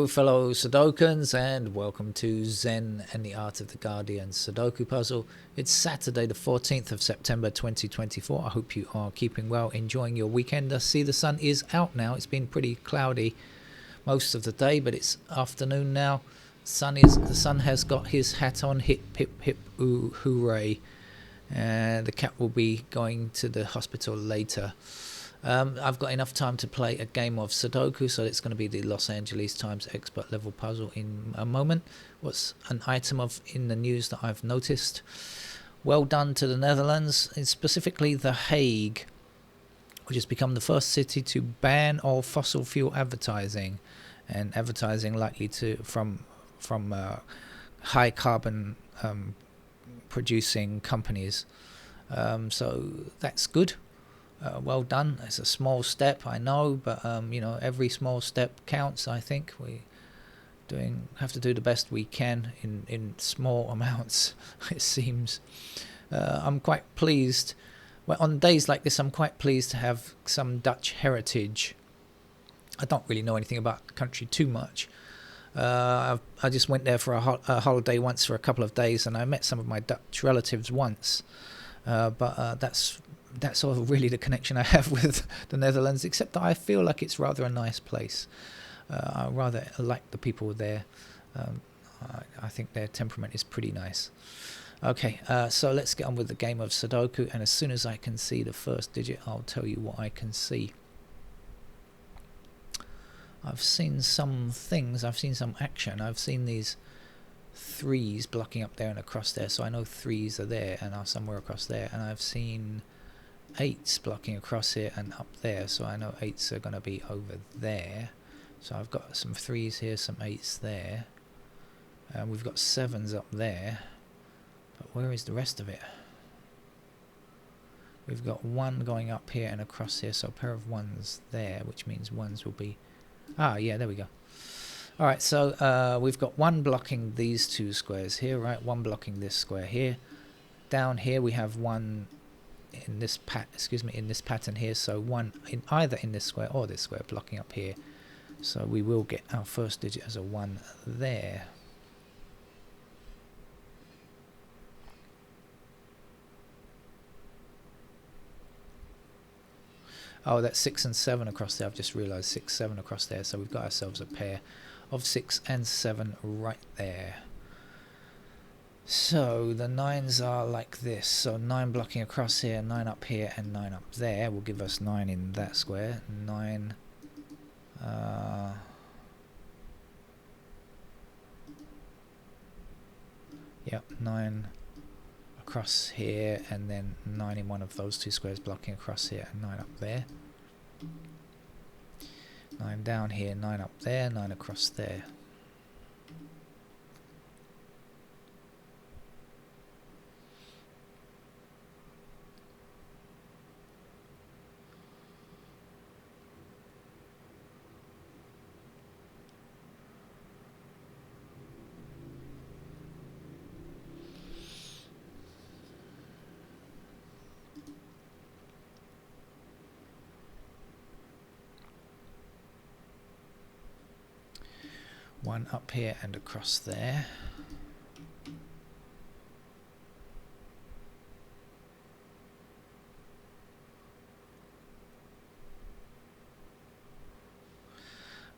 Hello fellow Sudokans, and welcome to Zen and the Art of the Guardian Sudoku Puzzle. It's Saturday the 14th of September 2024. I hope you are keeping well, enjoying your weekend. I see the sun is out now. It's been pretty cloudy most of the day, but it's afternoon now. The sun has got his hat on. Hip hip hip ooh hooray. The cat will be going to the hospital later. I've got enough time to play a game of Sudoku, so it's going to be the Los Angeles Times expert level puzzle in a moment. What's an item in the news that I've noticed? Well done to the Netherlands, and specifically The Hague, which has become the first city to ban all fossil fuel advertising, and advertising likely to from high carbon producing companies. So that's good. Well done. It's a small step, I know, but every small step counts. I think we have to do the best we can in small amounts. It seems. I'm quite pleased. Well, on days like this, I'm quite pleased to have some Dutch heritage. I don't really know anything about the country too much. I just went there for a holiday once for a couple of days, and I met some of my Dutch relatives once. But that's sort of really the connection I have with the Netherlands, except that I feel like it's rather a nice place. I rather like the people there. I think their temperament is pretty nice. Okay, so let's get on with the game of Sudoku, and as soon as I can see the first digit, I'll tell you what I can see. I've seen some things, I've seen some action, I've seen these threes blocking up there and across there, so I know threes are there and are somewhere across there, and I've seen eights blocking across here and up there, so I know eights are going to be over there. So I've got some threes here, some eights there, and we've got sevens up there, but where is the rest of it? We've got one going up here and across here, so a pair of ones there, which means ones will be, yeah, there we go. Alright, so we've got one blocking these two squares here, right? One blocking this square here. Down here we have one in this pattern here, so one in either in this square or this square blocking up here, so we will get our first digit as a 1 there. Oh, that's 6 and 7 across there. I've just realized 6 7 across there, so we've got ourselves a pair of 6 and 7 right there. So the 9s are like this, so 9 blocking across here, 9 up here and 9 up there will give us 9 in that square. 9 yep, 9 across here, and then 9 in one of those two squares blocking across here, and 9 up there. 9 down here, 9 up there, 9 across there. One up here and across there.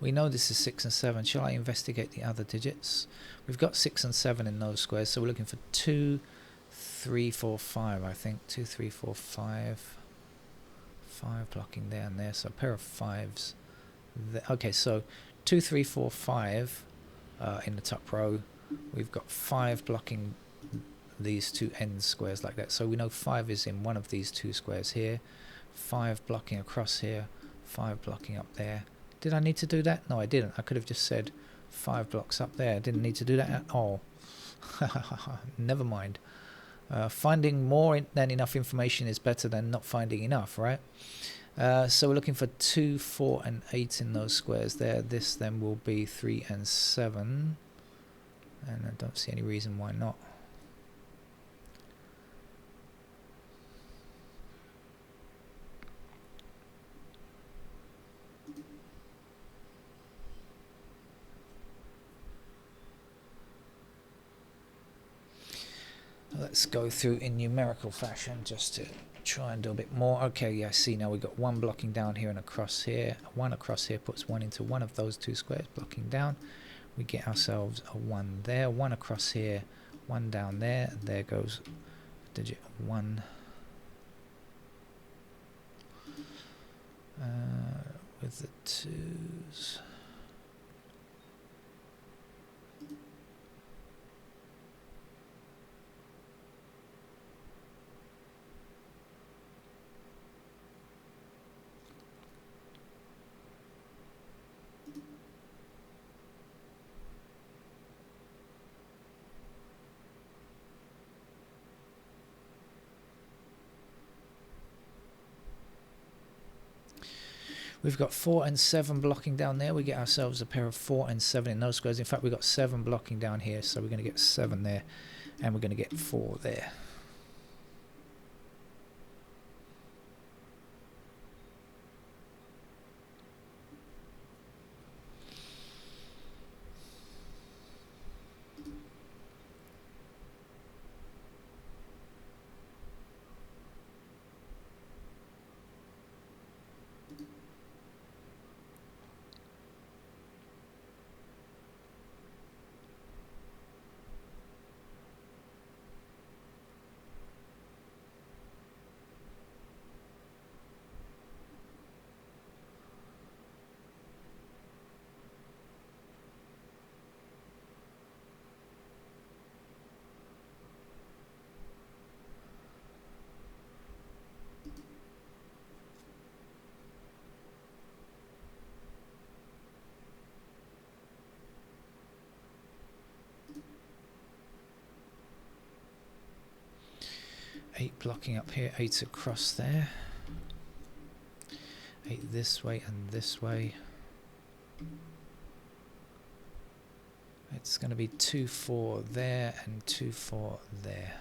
We know this is 6 and 7. Shall I investigate the other digits? We've got 6 and 7 in those squares, so we're looking for 2, 3, 4, 5, I think. 2, 3, 4, 5. 5 blocking there and there, so a pair of 5s. Okay, so 2, 3, 4, 5 in the top row. We've got 5 blocking these two end squares like that, so we know 5 is in one of these two squares here. 5 blocking across here, 5 blocking up there. Did I need to do that? No, I didn't. I could have just said 5 blocks up there. I didn't need to do that at all. Never mind. Finding more than enough information is better than not finding enough, right? So we're looking for 2, 4 and 8 in those squares there. This then will be 3 and 7, and I don't see any reason why not. let's go through in numerical fashion just to try and do a bit more. Okay, yeah, see now we've got one blocking down here and across here. One across here puts one into one of those two squares blocking down. We get ourselves a one there, one across here, one down there, and there goes digit 1. With the 2s. We've got 4 and 7 blocking down there. We get ourselves a pair of 4 and 7 in those squares. In fact, we've got 7 blocking down here, so we're going to get 7 there, and we're going to get 4 there. Eight blocking up here, 8 across there. 8 this way and this way. It's going to be 2, 4 there and 2, 4 there.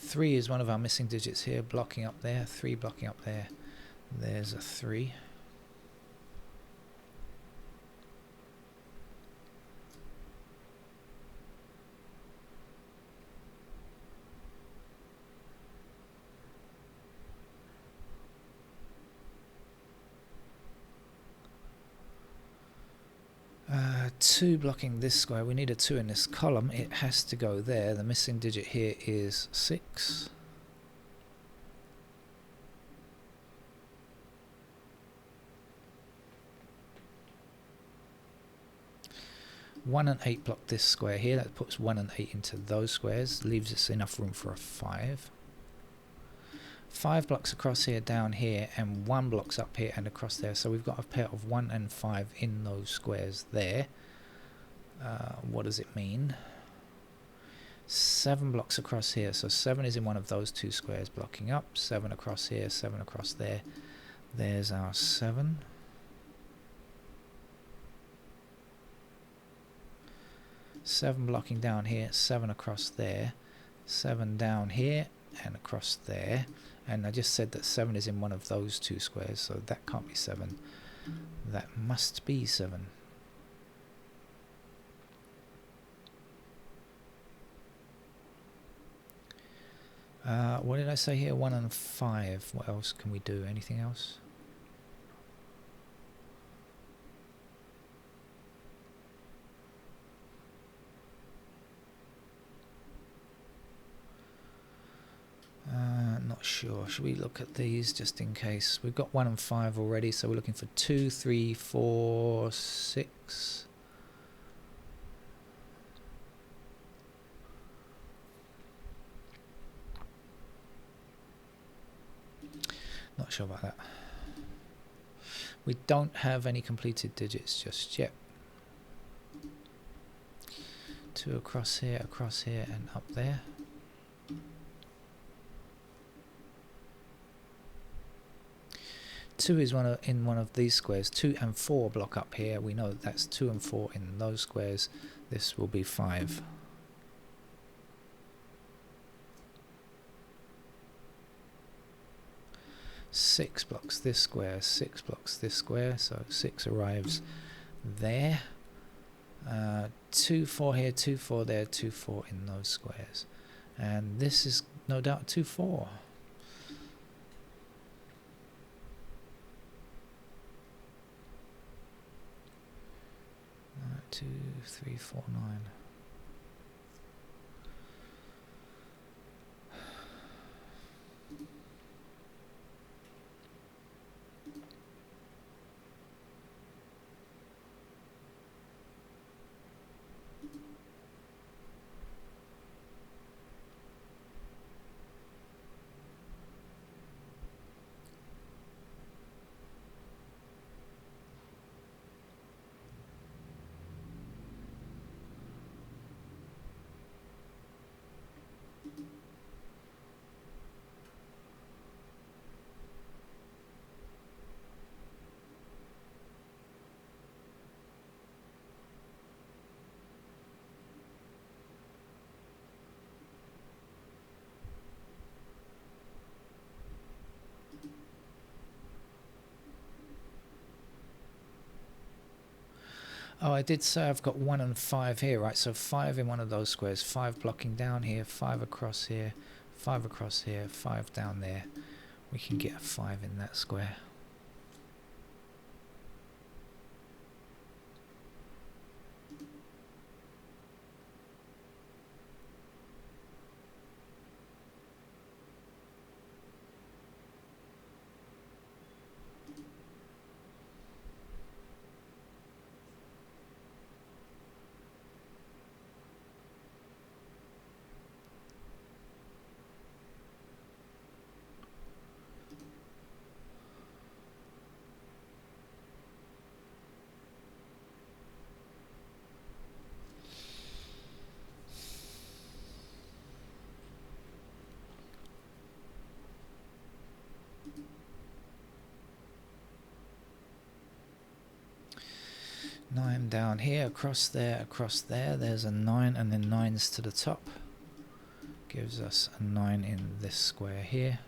Three is one of our missing digits here, blocking up there. 3 blocking up there. There's a 3. Two blocking this square. We need a 2 in this column. It has to go there. The missing digit here is 6. One and 8 block this square here. That puts 1 and 8 into those squares. Leaves us enough room for a 5. 5 blocks across here, down here, and 1 blocks up here and across there. So we've got a pair of 1 and 5 in those squares there. What does it mean? 7 blocks across here. So 7 is in one of those two squares blocking up. 7 across here, 7 across there. There's our 7. Seven blocking down here, 7 across there, 7 down here and across there. And I just said that 7 is in one of those two squares, so that can't be 7. That must be 7. What did I say here? 1 and 5. What else can we do? Anything else? Not sure. Should we look at these just in case? We've got 1 and 5 already, so we're looking for 2, 3, 4, 6. Not sure about that. We don't have any completed digits just yet. 2 across here, and up there. Two is in one of these squares. 2 and 4 block up here. We know that's 2 and 4 in those squares. This will be 5. Six blocks this square, 6 blocks this square, so 6 arrives there. 2, 4 here, 2, 4 there, 2, 4 in those squares. And this is no doubt 2, 4. 2, 3, 4, 9. Oh, I did say I've got 1 and 5 here, right? So 5 in one of those squares, 5 blocking down here, 5 across here, 5 across here, 5 down there. We can get a 5 in that square. Nine down here, across there, there's a 9, and then 9s to the top. Gives us a 9 in this square here.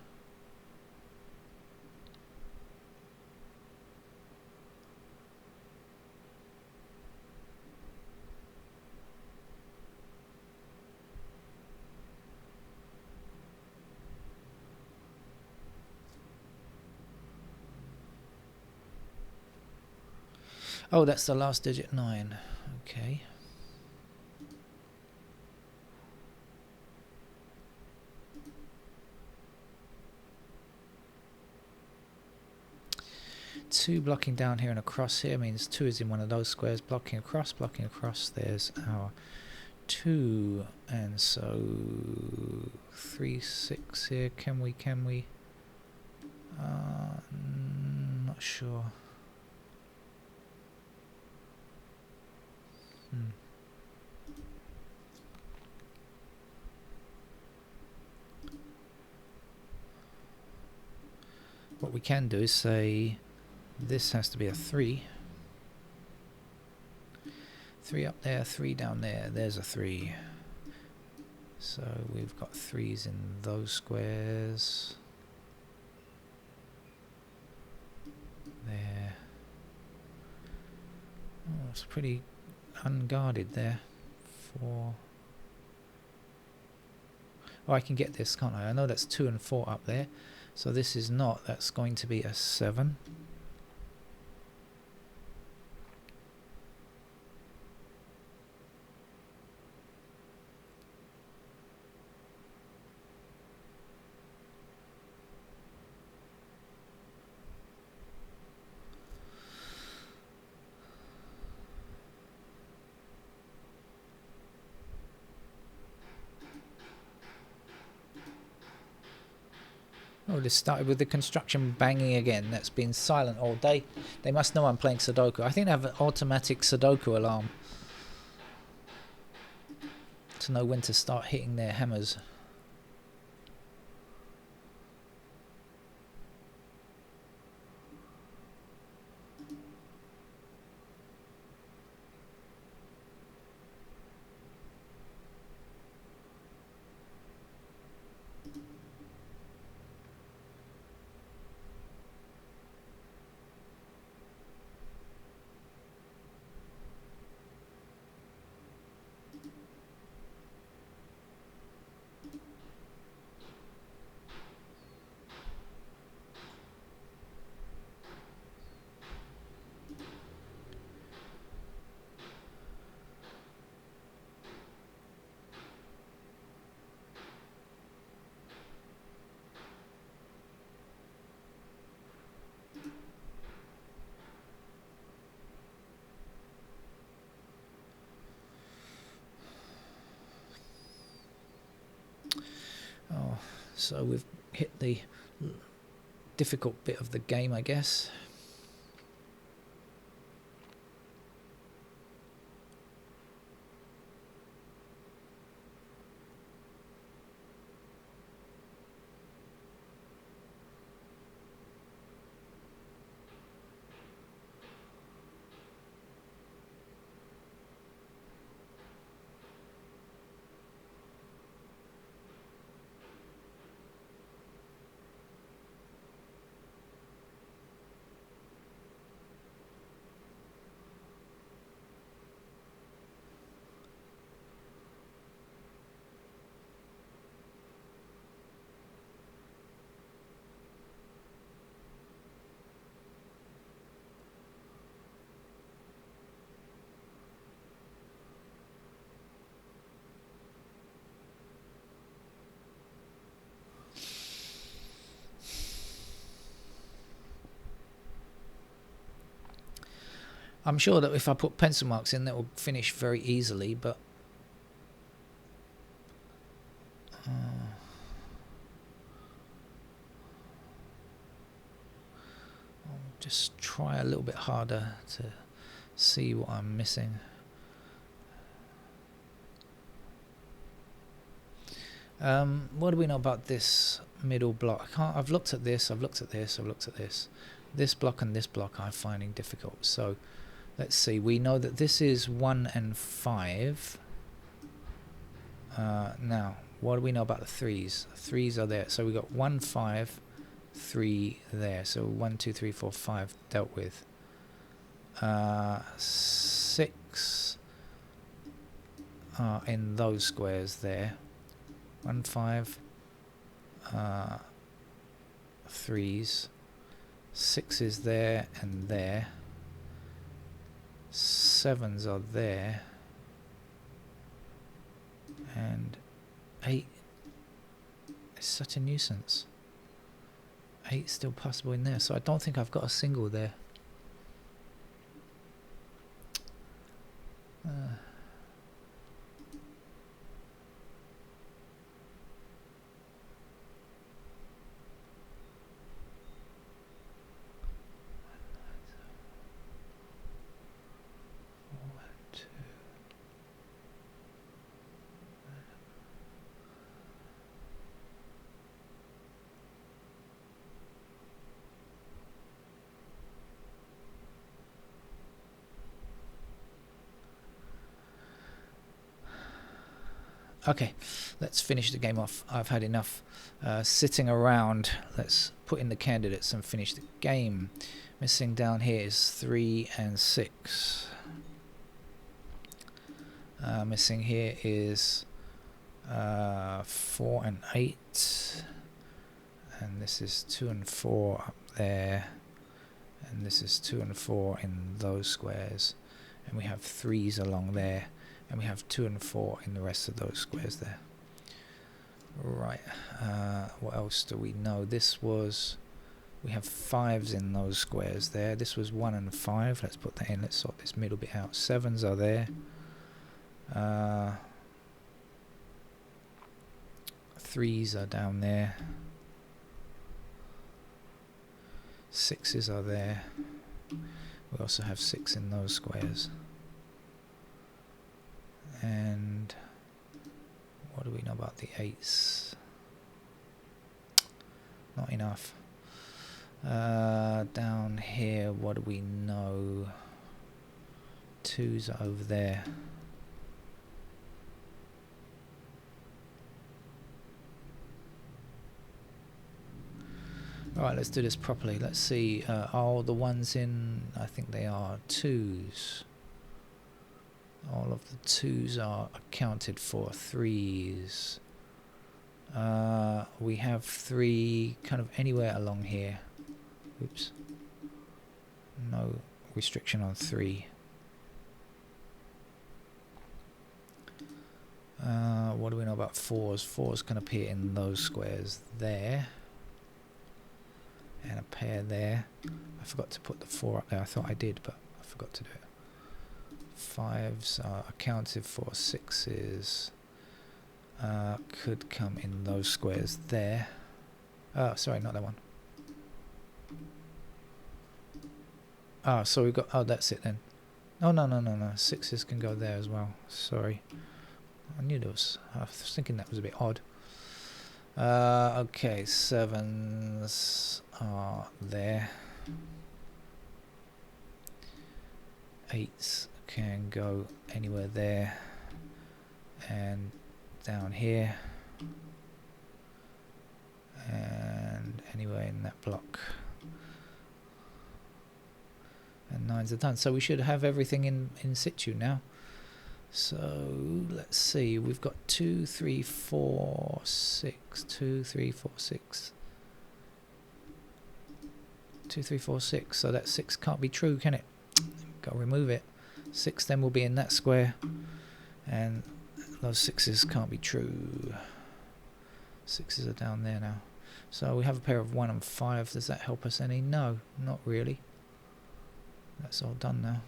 Oh, that's the last digit, 9. Okay. Two blocking down here and across here means 2 is in one of those squares. Blocking across, there's our 2. And so 3, 6 here. Can we? Not sure. What we can do is say this has to be a 3. 3 up there, 3 down there. There's a 3. So we've got 3s in those squares. There. Oh, it's pretty unguarded there. 4. Oh, I can get this, can't I? I know that's 2 and 4 up there. So this is not. That's going to be a 7. Oh, this started with the construction banging again. That's been silent all day. They must know I'm playing Sudoku. I think they have an automatic Sudoku alarm. to know when to start hitting their hammers. Oh, so we've hit the difficult bit of the game, I guess. I'm sure that if I put pencil marks in, that will finish very easily, but I'll just try a little bit harder to see what I'm missing. What do we know about this middle block? I've looked at this, I've looked at this, I've looked at this. This block and this block I'm finding difficult. So let's see, we know that this is 1 and 5. Now, what do we know about the 3s? 3s are there. So we got 1, 5, 3 there. So 1, 2, 3, 4, 5 dealt with. 6 are in those squares there. 1, 5, 3s. 6 is there and there. 7s are there. And 8 is such a nuisance. 8 still possible in there, so I don't think I've got a single there. Okay, let's finish the game off. I've had enough sitting around. Let's put in the candidates and finish the game. Missing down here is 3 and 6. Missing here is 4 and 8. And this is 2 and 4 up there. And this is 2 and 4 in those squares. And we have 3s along there. And we have 2 and 4 in the rest of those squares there. Right, what else do we know? This was, we have 5s in those squares there. This was 1 and 5. Let's put that in. Let's sort this middle bit out. 7s are there. 3s are down there. 6s are there. We also have 6 in those squares. And What do we know about the 8s? Not enough. Down here, what do we know? 2s are over there. Alright, let's do this properly. Let's see, all the ones in, I think they are 2s. All of the 2s are accounted for. 3s. We have 3 kind of anywhere along here. Oops. No restriction on 3. What do we know about 4s? 4s can appear in those squares there. And a pair there. I forgot to put the 4 up there. I thought I did, but I forgot to do it. 5s are accounted for. 6s could come in those squares there. Oh, sorry, not that one. Oh, so we've got... Oh, that's it then. Oh, no. 6s can go there as well. Sorry. I knew there was... I was thinking that was a bit odd. Okay, 7s are there. 8s can go anywhere there. And down here. And anywhere in that block. And 9s are done. So we should have everything in situ now. So let's see, we've got 2, 3, 4, 6, 2, 3, 4, 6. 2, 3, 4, 6. So that 6 can't be true, can it? Got to remove it. 6 then will be in that square. And those 6s can't be true. 6s are down there now. So we have a pair of 1 and 5. Does that help us any? No, not really. That's all done now.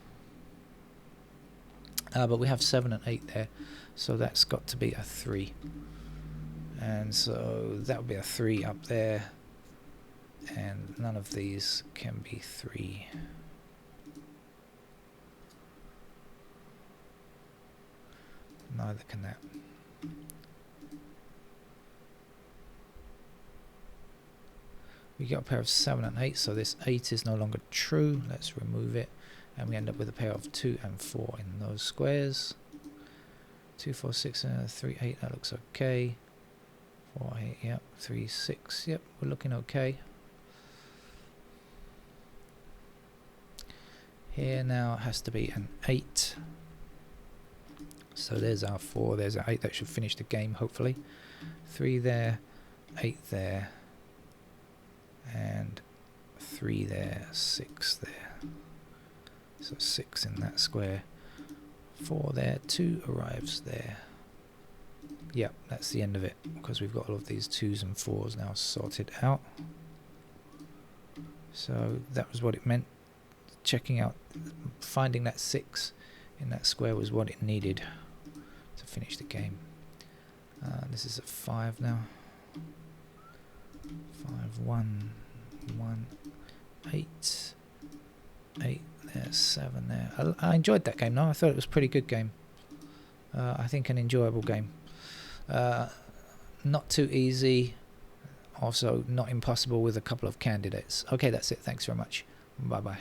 But we have 7 and 8 there, so that's got to be a 3. And so that would be a 3 up there, and none of these can be 3. Neither can that. We got a pair of 7 and 8, so this 8 is no longer true. Let's remove it. And we end up with a pair of 2 and 4 in those squares. 2, 4, 6, and 3, 8. That looks okay. 4, 8. Yep. 3, 6. Yep. We're looking okay. Here now it has to be an 8. So there's our 4. There's our 8. That should finish the game, hopefully. 3 there. 8 there. And 3 there. 6 there. So 6 in that square, 4 there, 2 arrives there. Yep, that's the end of it, because we've got all of these 2s and 4s now sorted out. So that was what it meant. Checking out, finding that 6 in that square was what it needed to finish the game. This is a 5 now. 5, 1, 1, 8, 8. There's 7 there. I enjoyed that game. No, I thought it was a pretty good game. I think an enjoyable game. Not too easy. Also not impossible with a couple of candidates. Okay, that's it. Thanks very much. Bye bye.